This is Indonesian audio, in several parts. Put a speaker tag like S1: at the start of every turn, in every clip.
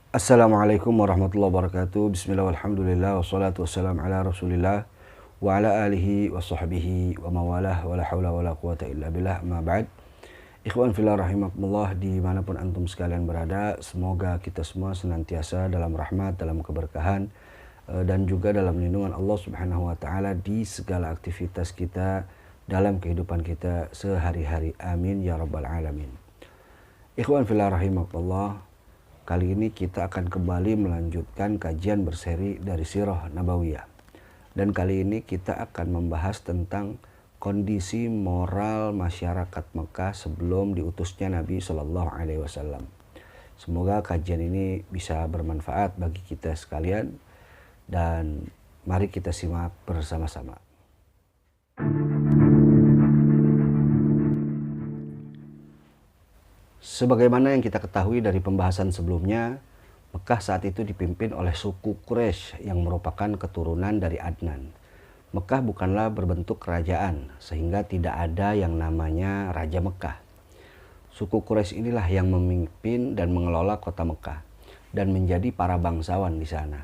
S1: Assalamualaikum warahmatullahi wabarakatuh. Bismillah walhamdulillah wassalatu wassalamu ala rasulillah wa ala alihi wa sahbihi wa mawalah wa la hawla wa la quwata illa billah ma ba'd. Ikhwan fillah rahimakumullah, dimanapun antum sekalian berada, semoga kita semua senantiasa dalam rahmat, dalam keberkahan, dan juga dalam lindungan Allah subhanahu wa ta'ala di segala aktivitas kita dalam kehidupan kita sehari-hari. Amin ya rabbal alamin. Ikhwan fillah rahimakumullah, kali ini kita akan kembali melanjutkan kajian berseri dari Sirah Nabawiyah. Dan kali ini kita akan membahas tentang kondisi moral masyarakat Mekah sebelum diutusnya Nabi Shallallahu Alaihi Wasallam. Semoga kajian ini bisa bermanfaat bagi kita sekalian dan mari kita simak bersama-sama. Sebagaimana yang kita ketahui dari pembahasan sebelumnya, Mekah saat itu dipimpin oleh suku Quraisy yang merupakan keturunan dari Adnan. Mekah bukanlah berbentuk kerajaan, sehingga tidak ada yang namanya Raja Mekah. Suku Quraisy inilah yang memimpin dan mengelola kota Mekah dan menjadi para bangsawan di sana.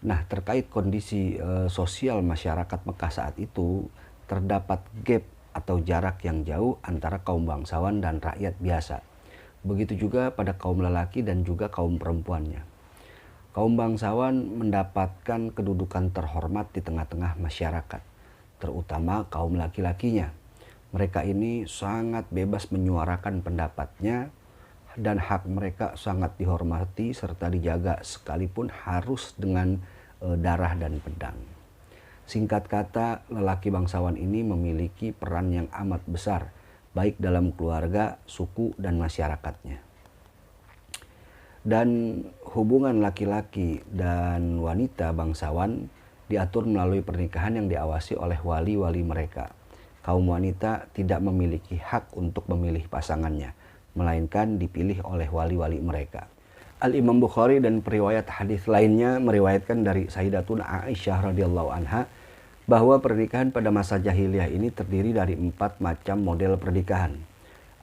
S1: Nah, terkait kondisi sosial masyarakat Mekah saat itu, terdapat gap atau jarak yang jauh antara kaum bangsawan dan rakyat biasa. Begitu juga pada kaum lelaki dan juga kaum perempuannya. Kaum bangsawan mendapatkan kedudukan terhormat di tengah-tengah masyarakat, terutama kaum laki-lakinya. Mereka ini sangat bebas menyuarakan pendapatnya dan hak mereka sangat dihormati serta dijaga sekalipun harus dengan darah dan pedang. Singkat kata, lelaki bangsawan ini memiliki peran yang amat besar, baik dalam keluarga, suku, dan masyarakatnya. Dan hubungan laki-laki dan wanita bangsawan diatur melalui pernikahan yang diawasi oleh wali-wali mereka. Kaum wanita tidak memiliki hak untuk memilih pasangannya, melainkan dipilih oleh wali-wali mereka. Al-Imam Bukhari dan periwayat hadis lainnya meriwayatkan dari Sayyidatuna Aisyah radhiyallahu anha bahwa pernikahan pada masa jahiliyah ini terdiri dari 4 macam model pernikahan.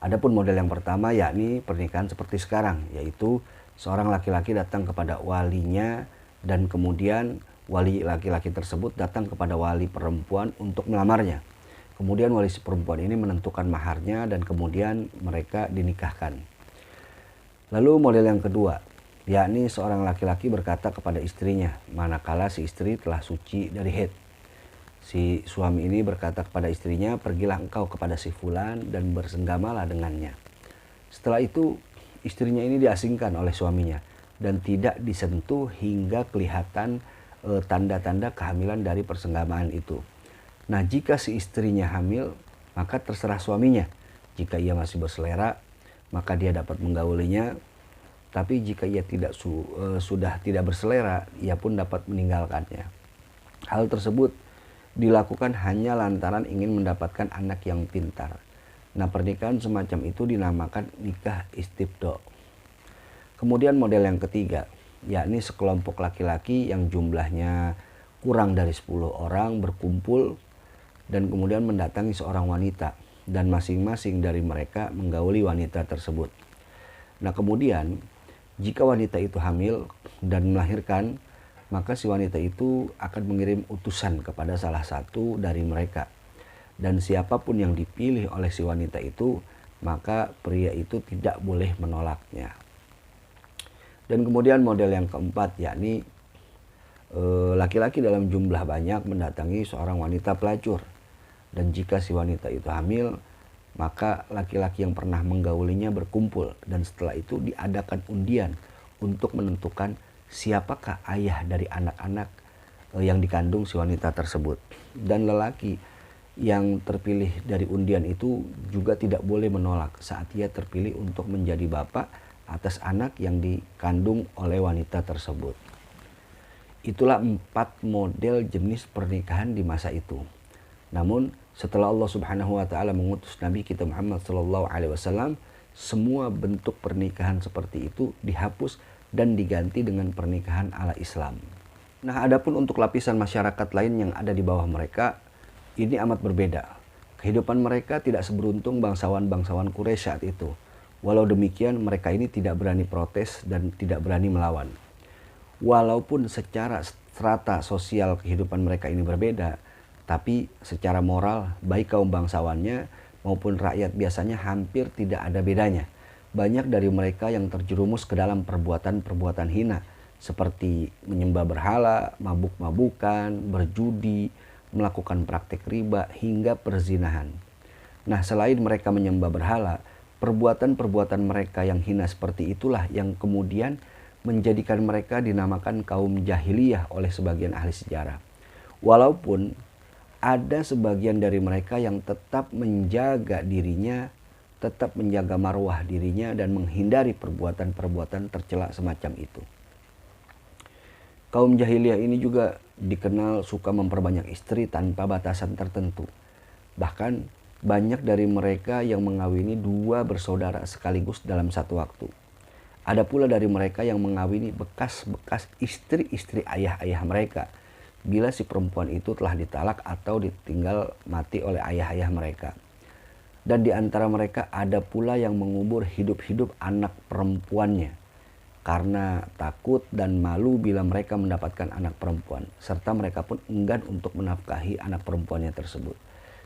S1: Adapun model yang pertama yakni pernikahan seperti sekarang, yaitu seorang laki-laki datang kepada walinya dan kemudian wali laki-laki tersebut datang kepada wali perempuan untuk melamarnya. Kemudian wali si perempuan ini menentukan maharnya dan kemudian mereka dinikahkan. Lalu model yang kedua, yakni seorang laki-laki berkata kepada istrinya manakala si istri telah suci dari haid. Si suami ini berkata kepada istrinya, pergilah engkau kepada si fulan dan bersenggamalah dengannya. Setelah itu istrinya ini diasingkan oleh suaminya dan tidak disentuh hingga kelihatan tanda-tanda kehamilan dari persenggamaan itu. Nah, jika si istrinya hamil, maka terserah suaminya. Jika ia masih berselera, maka dia dapat menggaulinya. Tapi jika ia sudah tidak berselera, ia pun dapat meninggalkannya. Hal tersebut dilakukan hanya lantaran ingin mendapatkan anak yang pintar. Nah, pernikahan semacam itu dinamakan nikah istibdo. Kemudian model yang ketiga, yakni sekelompok laki-laki yang jumlahnya kurang dari 10 orang berkumpul dan kemudian mendatangi seorang wanita dan masing-masing dari mereka menggauli wanita tersebut. Nah, kemudian jika wanita itu hamil dan melahirkan, maka si wanita itu akan mengirim utusan kepada salah satu dari mereka. Dan siapapun yang dipilih oleh si wanita itu, maka pria itu tidak boleh menolaknya. Dan kemudian model yang keempat, yakni laki-laki dalam jumlah banyak mendatangi seorang wanita pelacur. Dan jika si wanita itu hamil, maka laki-laki yang pernah menggaulinya berkumpul. Dan setelah itu diadakan undian untuk menentukan siapakah ayah dari anak-anak yang dikandung si wanita tersebut. Dan lelaki yang terpilih dari undian itu juga tidak boleh menolak saat ia terpilih untuk menjadi bapak atas anak yang dikandung oleh wanita tersebut. Itulah 4 model jenis pernikahan di masa itu. Namun setelah Allah Subhanahu wa taala mengutus Nabi kita Muhammad sallallahu alaihi wasallam, semua bentuk pernikahan seperti itu dihapus dan diganti dengan pernikahan ala Islam. Nah, adapun untuk lapisan masyarakat lain yang ada di bawah mereka, ini amat berbeda. Kehidupan mereka tidak seberuntung bangsawan-bangsawan Quraisy saat itu. Walau demikian, mereka ini tidak berani protes dan tidak berani melawan. Walaupun secara strata sosial kehidupan mereka ini berbeda, tapi secara moral, baik kaum bangsawannya maupun rakyat biasanya hampir tidak ada bedanya. Banyak dari mereka yang terjerumus ke dalam perbuatan-perbuatan hina, seperti menyembah berhala, mabuk-mabukan, berjudi, melakukan praktik riba, hingga perzinahan. Nah, selain mereka menyembah berhala, perbuatan-perbuatan mereka yang hina seperti itulah yang kemudian menjadikan mereka dinamakan kaum jahiliyah oleh sebagian ahli sejarah. Walaupun ada sebagian dari mereka yang tetap menjaga dirinya, tetap menjaga marwah dirinya dan menghindari perbuatan-perbuatan tercela semacam itu. Kaum jahiliyah ini juga dikenal suka memperbanyak istri tanpa batasan tertentu. Bahkan banyak dari mereka yang mengawini dua bersaudara sekaligus dalam satu waktu. Ada pula dari mereka yang mengawini bekas-bekas istri-istri ayah-ayah mereka, bila si perempuan itu telah ditalak atau ditinggal mati oleh ayah-ayah mereka. Dan di antara mereka ada pula yang mengubur hidup-hidup anak perempuannya, karena takut dan malu bila mereka mendapatkan anak perempuan, serta mereka pun enggan untuk menafkahi anak perempuannya tersebut.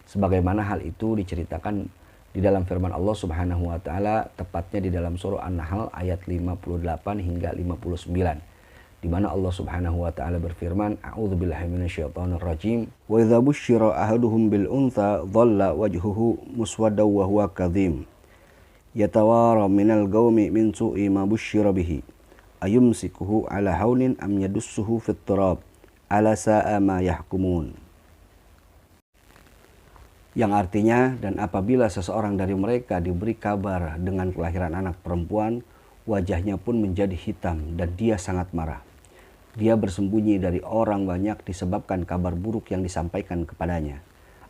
S1: Sebagaimana hal itu diceritakan di dalam firman Allah Subhanahu wa taala, tepatnya di dalam surah An-Nahl ayat 58 hingga 59, di mana Allah Subhanahu wa taala berfirman, A'udzubillahi minasyaitonir rajim, wa idza busyira ahaduhum bil untha dhalla wajhuhu muswaddaw wa huwa kadhim yatawara minal qaumi min su'i ma busyira bihi ayumsikuhu ala haunin am yadussuhu fit turab ala sa'a ma yahkumun. Yang artinya, dan apabila seseorang dari mereka diberi kabar dengan kelahiran anak perempuan, wajahnya pun menjadi hitam dan dia sangat marah. Dia bersembunyi dari orang banyak disebabkan kabar buruk yang disampaikan kepadanya.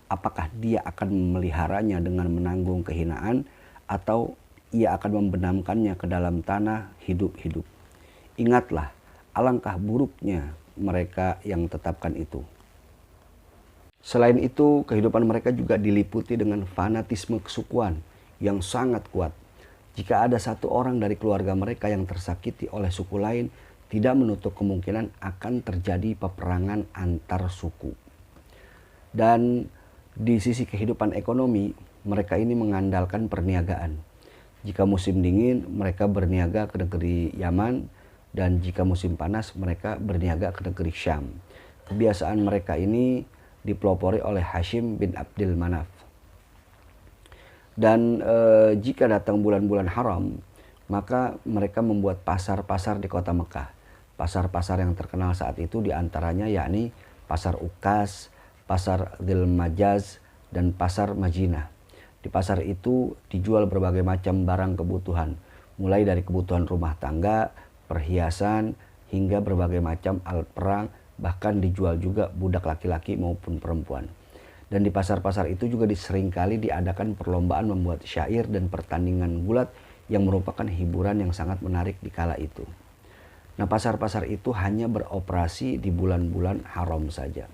S1: Apakah dia akan memeliharanya dengan menanggung kehinaan, atau ia akan membenamkannya ke dalam tanah hidup-hidup? Ingatlah, alangkah buruknya mereka yang tetapkan itu. Selain itu, kehidupan mereka juga diliputi dengan fanatisme kesukuan yang sangat kuat. Jika ada satu orang dari keluarga mereka yang tersakiti oleh suku lain, tidak menutup kemungkinan akan terjadi peperangan antar suku. Dan di sisi kehidupan ekonomi, mereka ini mengandalkan perniagaan. Jika musim dingin, mereka berniaga ke negeri Yaman, dan jika musim panas, mereka berniaga ke negeri Syam. Kebiasaan mereka ini dipelopori oleh Hashim bin Abdul Manaf. Dan jika datang bulan-bulan haram, maka mereka membuat pasar-pasar di kota Mekah. Pasar-pasar yang terkenal saat itu diantaranya yakni Pasar Ukas, Pasar Dzil Majaz, dan Pasar Majinah. Di pasar itu dijual berbagai macam barang kebutuhan, mulai dari kebutuhan rumah tangga, perhiasan, hingga berbagai macam alat perang, bahkan dijual juga budak laki-laki maupun perempuan. Dan di pasar-pasar itu juga seringkali diadakan perlombaan membuat syair dan pertandingan gulat yang merupakan hiburan yang sangat menarik di kala itu. Nah, pasar-pasar itu hanya beroperasi di bulan-bulan haram saja.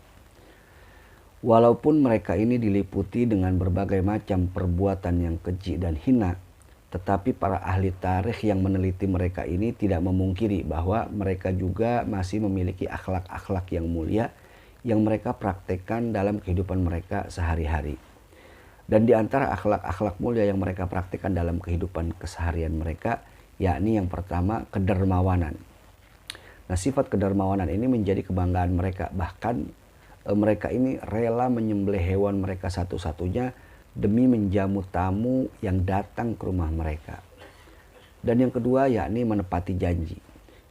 S1: Walaupun mereka ini diliputi dengan berbagai macam perbuatan yang keji dan hina, tetapi para ahli tarikh yang meneliti mereka ini tidak memungkiri bahwa mereka juga masih memiliki akhlak-akhlak yang mulia yang mereka praktekkan dalam kehidupan mereka sehari-hari. Dan di antara akhlak-akhlak mulia yang mereka praktekkan dalam kehidupan keseharian mereka, yakni yang pertama, kedermawanan. Nah, sifat kedermawanan ini menjadi kebanggaan mereka. Bahkan mereka ini rela menyembelih hewan mereka satu-satunya demi menjamu tamu yang datang ke rumah mereka. Dan yang kedua yakni menepati janji.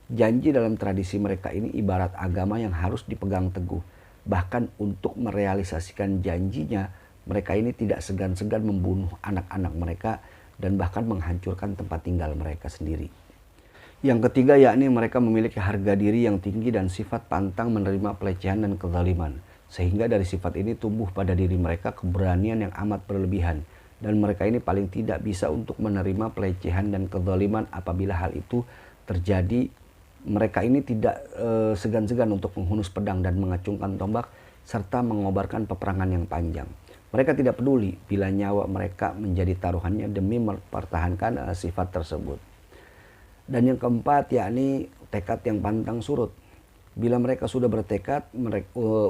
S1: Janji dalam tradisi mereka ini ibarat agama yang harus dipegang teguh. Bahkan untuk merealisasikan janjinya, mereka ini tidak segan-segan membunuh anak-anak mereka dan bahkan menghancurkan tempat tinggal mereka sendiri. Yang ketiga yakni mereka memiliki harga diri yang tinggi dan sifat pantang menerima pelecehan dan kezaliman. Sehingga dari sifat ini tumbuh pada diri mereka keberanian yang amat berlebihan. Dan mereka ini paling tidak bisa untuk menerima pelecehan dan kezaliman apabila hal itu terjadi. Mereka ini tidak segan-segan untuk menghunus pedang dan mengacungkan tombak serta mengobarkan peperangan yang panjang. Mereka tidak peduli bila nyawa mereka menjadi taruhannya demi mempertahankan sifat tersebut. Dan yang keempat yakni tekad yang pantang surut. Bila mereka sudah bertekad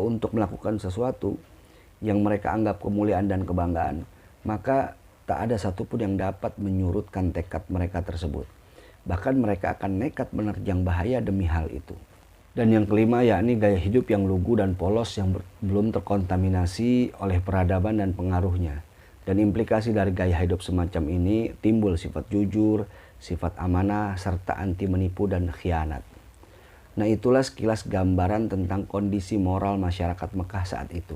S1: untuk melakukan sesuatu yang mereka anggap kemuliaan dan kebanggaan, maka tak ada satupun yang dapat menyurutkan tekad mereka tersebut. Bahkan mereka akan nekat menerjang bahaya demi hal itu. Dan yang kelima yakni gaya hidup yang lugu dan polos yang belum terkontaminasi oleh peradaban dan pengaruhnya. Dan implikasi dari gaya hidup semacam ini timbul sifat jujur, sifat amanah, serta anti menipu dan khianat. Nah, itulah sekilas gambaran tentang kondisi moral masyarakat Mekah saat itu.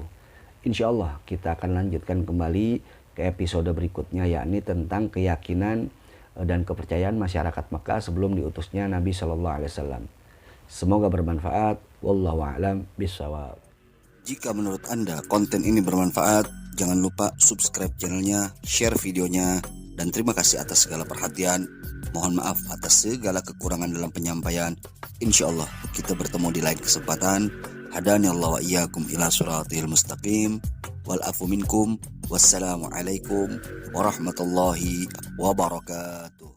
S1: Insya Allah kita akan lanjutkan kembali ke episode berikutnya, yakni tentang keyakinan dan kepercayaan masyarakat Mekah sebelum diutusnya Nabi Shallallahu Alaihi Wasallam. Semoga bermanfaat. Wallahu a'lam bishawab.
S2: Jika menurut Anda konten ini bermanfaat, jangan lupa subscribe channelnya, share videonya, dan terima kasih atas segala perhatian. Mohon maaf atas segala kekurangan dalam penyampaian. Insya Allah kita bertemu di lain kesempatan. Hadani Allah wa iyyakum ila siratil mustaqim. Wal afu minkum. Wassalamualaikum warahmatullahi wabarakatuh.